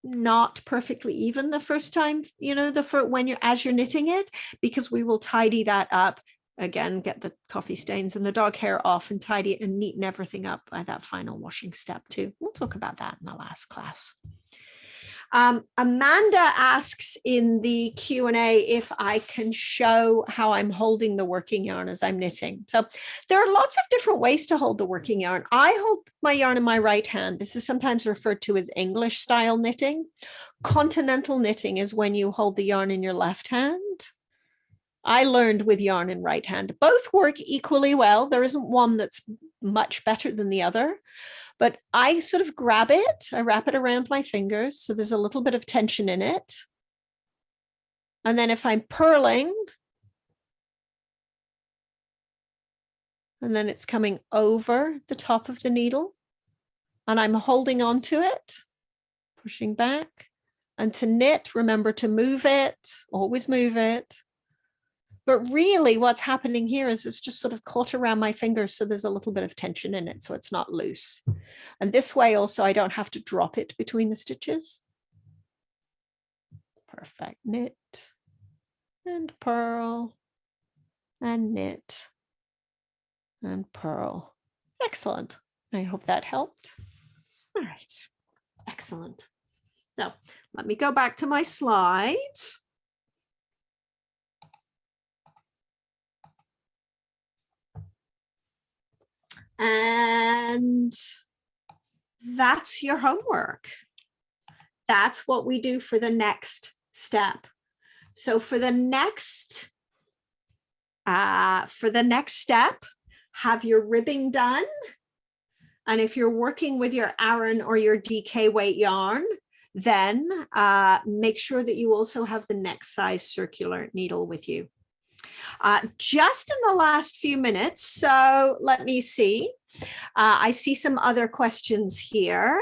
S2: not perfectly even the first time, as you're knitting it, because we will tidy that up. Again, get the coffee stains and the dog hair off and tidy it and neaten everything up by that final washing step too. We'll talk about that in the last class. Amanda asks in the Q&A if I can show how I'm holding the working yarn as I'm knitting. So there are lots of different ways to hold the working yarn. I hold my yarn in my right hand. This is sometimes referred to as English style knitting. Continental knitting is when you hold the yarn in your left hand. I learned with yarn in right hand. Both work equally well. There isn't one that's much better than the other. But I sort of grab it, I wrap it around my fingers, so there's a little bit of tension in it. And then if I'm purling, and then it's coming over the top of the needle, and I'm holding on to it, pushing back. And to knit, remember to move it, always move it. But really what's happening here is it's just sort of caught around my fingers. So there's a little bit of tension in it. So it's not loose. And this way also, I don't have to drop it between the stitches. Perfect. Knit and purl and knit and purl. Excellent. I hope that helped. All right. Excellent. So let me go back to my slides. And that's your homework. That's what we do for the next step. So for the next step, have your ribbing done. And if you're working with your Aran or your DK weight yarn, then make sure that you also have the next size circular needle with you. Just in the last few minutes, so let me see. I see some other questions here.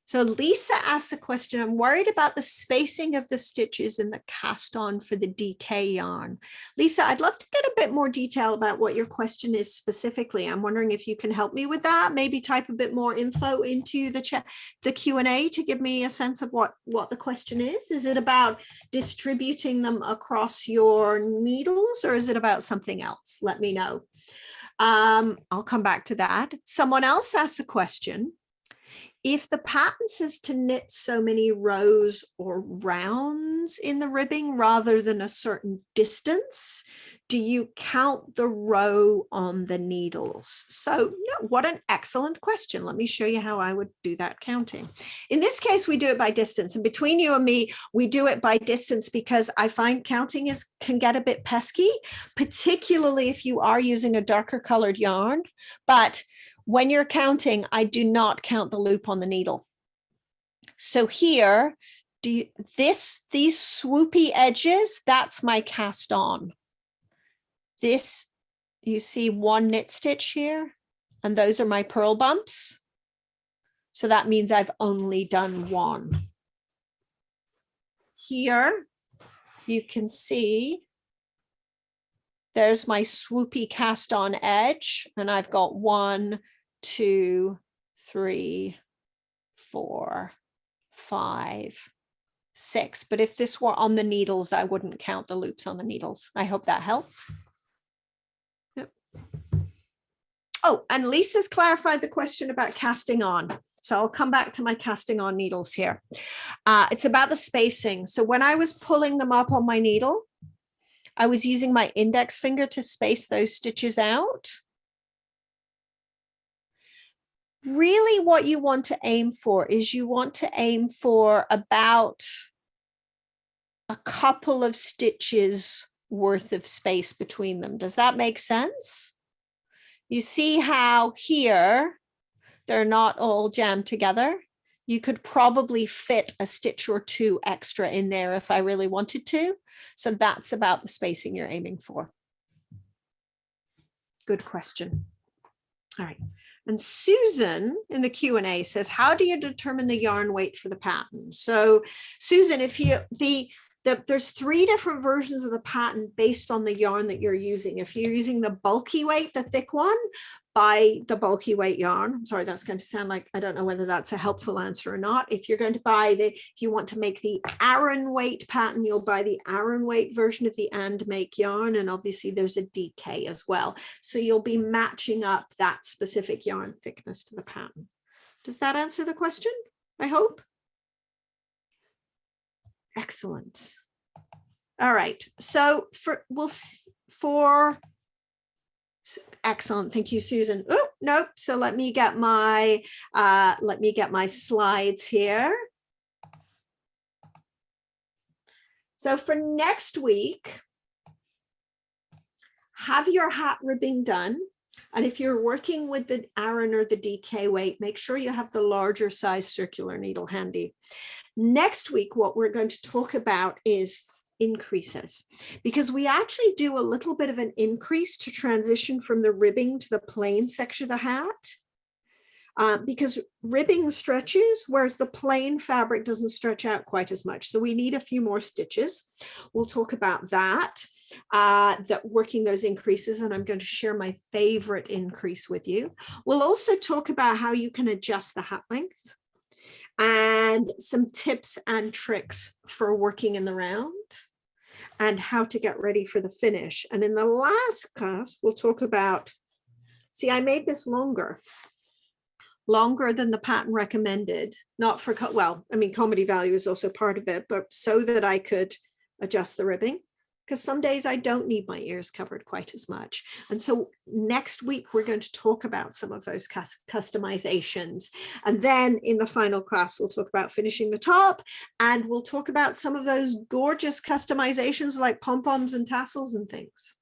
S2: So Lisa asked a question, I'm worried about the spacing of the stitches in the cast on for the DK yarn. Lisa, I'd love to get a bit more detail about what your question is specifically. I'm wondering if you can help me with that, maybe type a bit more info into the chat, the Q&A, to give me a sense of what the question is. Is it about distributing them across your needles, or is it about something else? Let me know. I'll come back to that. Someone else asked a question. If the pattern says to knit so many rows or rounds in the ribbing rather than a certain distance, do you count the row on the needles? So no, what an excellent question. Let me show you how I would do that counting. In this case, we do it by distance. And between you and me, we do it by distance because I find counting can get a bit pesky, particularly if you are using a darker colored yarn. But when you're counting, I do not count the loop on the needle. So here, these swoopy edges, that's my cast on. This, you see one knit stitch here, and those are my purl bumps. So that means I've only done one. Here, you can see there's my swoopy cast on edge, and I've got 1, 2, 3, 4, 5, 6. But if this were on the needles, I wouldn't count the loops on the needles. I hope that helped. Yep. Oh, and Lisa's clarified the question about casting on. So I'll come back to my casting on needles here. It's about the spacing. So when I was pulling them up on my needle, I was using my index finger to space those stitches out. Really what you want to aim for is you want to aim for about a couple of stitches worth of space between them. Does that make sense? You see how here they're not all jammed together? You could probably fit a stitch or two extra in there if I really wanted to. So that's about the spacing you're aiming for. Good question. All right. And Susan in the Q&A says, how do you determine the yarn weight for the pattern? So Susan, if you, there's 3 different versions of the pattern based on the yarn that you're using. If you're using the bulky weight, the thick one, buy the bulky weight yarn. I'm sorry, that's going to sound like, I don't know whether that's a helpful answer or not. If you're going to buy if you want to make the Aran weight pattern, you'll buy the Aran weight version of the and make yarn. And obviously there's a DK as well. So you'll be matching up that specific yarn thickness to the pattern. Does that answer the question? I hope. Excellent. All right. So excellent. Thank you, Susan. Oh, nope. So let me get my slides here. So for next week, have your hat ribbing done. And if you're working with the Aran or the DK weight, make sure you have the larger size circular needle handy. Next week, what we're going to talk about is increases, because we actually do a little bit of an increase to transition from the ribbing to the plain section of the hat, because ribbing stretches, whereas the plain fabric doesn't stretch out quite as much. So we need a few more stitches. We'll talk about that, working those increases, and I'm going to share my favorite increase with you. We'll also talk about how you can adjust the hat length and some tips and tricks for working in the round, and how to get ready for the finish. And in the last class, we'll talk about, see, I made this longer than the pattern recommended, not for, well, I mean, comedy value is also part of it, but so that I could adjust the ribbing, because some days I don't need my ears covered quite as much. And so next week, we're going to talk about some of those customizations. And then in the final class, we'll talk about finishing the top, and we'll talk about some of those gorgeous customizations like pom-poms and tassels and things.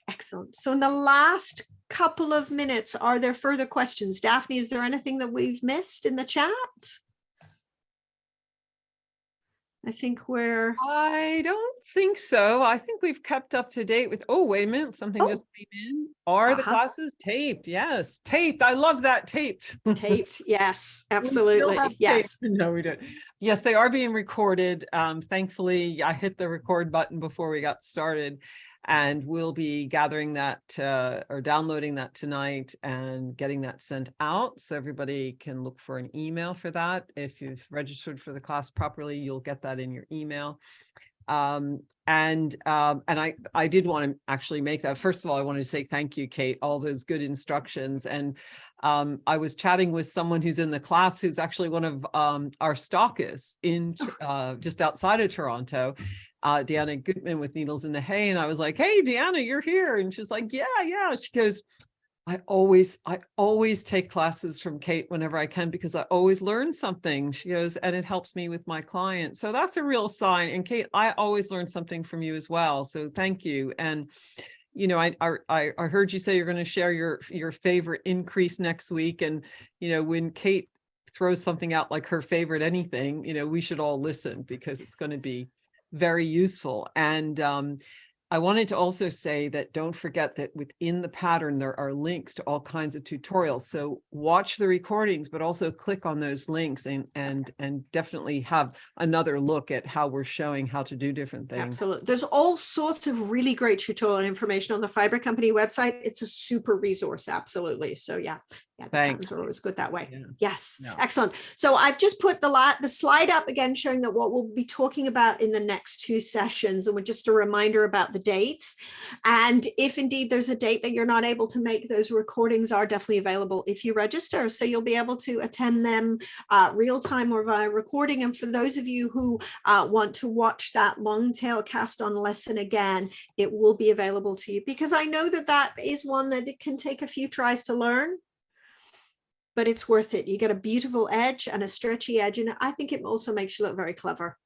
S2: Excellent. So in the last couple of minutes, are there further questions? Daphne, is there anything that we've missed in the chat? I think
S1: I don't think so. I think we've kept up to date with, oh, wait a minute, something just came in. Are the classes taped? Yes, taped. I love that, taped.
S2: Taped. Yes,
S1: We still
S2: absolutely.
S1: have
S2: Yes.
S1: tape. No, we don't. Yes, they are being recorded. Thankfully, I hit the record button before we got started, and we'll be gathering that or downloading that tonight and getting that sent out. So everybody can look for an email for that. If you've registered for the class properly, you'll get that in your email. And I did want to actually make that. First of all, I wanted to say thank you, Kate, all those good instructions. And I was chatting with someone who's in the class who's actually one of our stockists in just outside of Toronto, Deanna Goodman with Needles in the Hay. And I was like, hey, Deanna, you're here. And she's like, yeah. She goes, I always take classes from Kate whenever I can, because I always learn something. She goes, and it helps me with my clients. So that's a real sign. And Kate, I always learn something from you as well. So thank you. And you know, I heard you say you're going to share your favorite increase next week. And you know, when Kate throws something out like her favorite anything, you know, we should all listen, because it's going to be very useful. And I wanted to also say that don't forget that within the pattern, there are links to all kinds of tutorials. So watch the recordings, but also click on those links and definitely have another look at how we're showing how to do different things.
S2: Absolutely. There's all sorts of really great tutorial information on the Fibre Company website. It's a super resource. Absolutely. So yeah, the patterns are always good that way. Yes.
S1: No.
S2: Excellent. So I've just put the slide up again, showing that what we'll be talking about in the next 2 sessions, and with just a reminder about the dates. And if indeed there's a date that you're not able to make, those recordings are definitely available if you register. So you'll be able to attend them real time or via recording. And for those of you who want to watch that long tail cast on lesson again, it will be available to you, because I know that that is one that it can take a few tries to learn, but it's worth it. You get a beautiful edge and a stretchy edge, and I think it also makes you look very clever.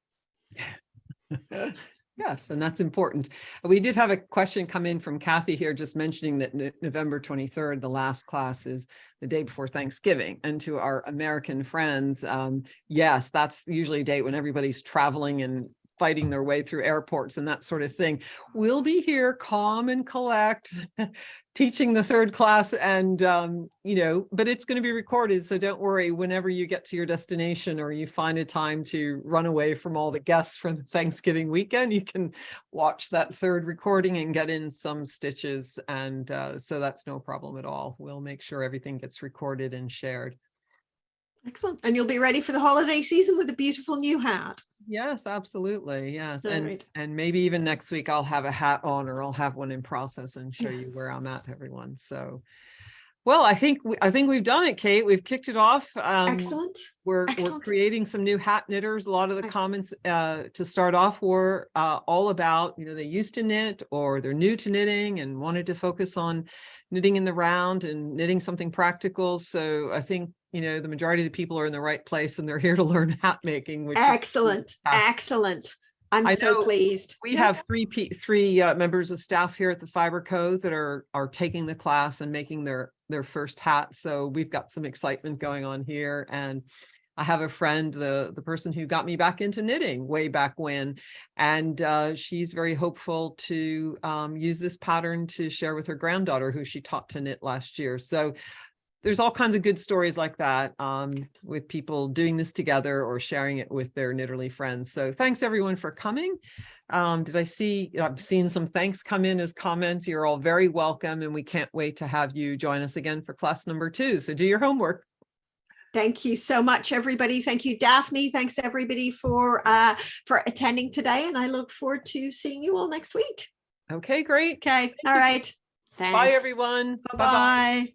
S1: Yes, and that's important. We did have a question come in from Kathy here, just mentioning that November 23rd, the last class, is the day before Thanksgiving. And to our American friends, yes, that's usually a date when everybody's traveling and fighting their way through airports and that sort of thing. We'll be here calm and collect, teaching the 3rd class, and you know, but it's going to be recorded, so don't worry. Whenever you get to your destination, or you find a time to run away from all the guests for the Thanksgiving weekend, you can watch that 3rd recording and get in some stitches. And so that's no problem at all. We'll make sure everything gets recorded and shared.
S2: Excellent. And you'll be ready for the holiday season with a beautiful new hat.
S1: Yes, absolutely. Yes.
S2: Right.
S1: And maybe even next week I'll have a hat on, or I'll have one in process and show you where I'm at, everyone. So, well, I think we've done it, Kate. We've kicked it off.
S2: Excellent.
S1: We're creating some new hat knitters. A lot of the comments to start off were all about, you know, they used to knit, or they're new to knitting and wanted to focus on knitting in the round and knitting something practical. So I think, you know, the majority of the people are in the right place, and they're here to learn hat making. Which
S2: excellent. Excellent. I'm so pleased.
S1: We have three members of staff here at the Fibre Co that are taking the class and making their first hat. So we've got some excitement going on here. And I have a friend, the person who got me back into knitting way back when, and she's very hopeful to use this pattern to share with her granddaughter, who she taught to knit last year. So there's all kinds of good stories like that, with people doing this together or sharing it with their knitterly friends. So thanks everyone for coming. I've seen some thanks come in as comments. You're all very welcome, and we can't wait to have you join us again for class number 2. So do your homework.
S2: Thank you so much, everybody. Thank you, Daphne. Thanks everybody for attending today. And I look forward to seeing you all next week.
S1: Okay, great.
S2: Okay. All right. Thanks.
S1: Bye, everyone.
S2: Bye-bye.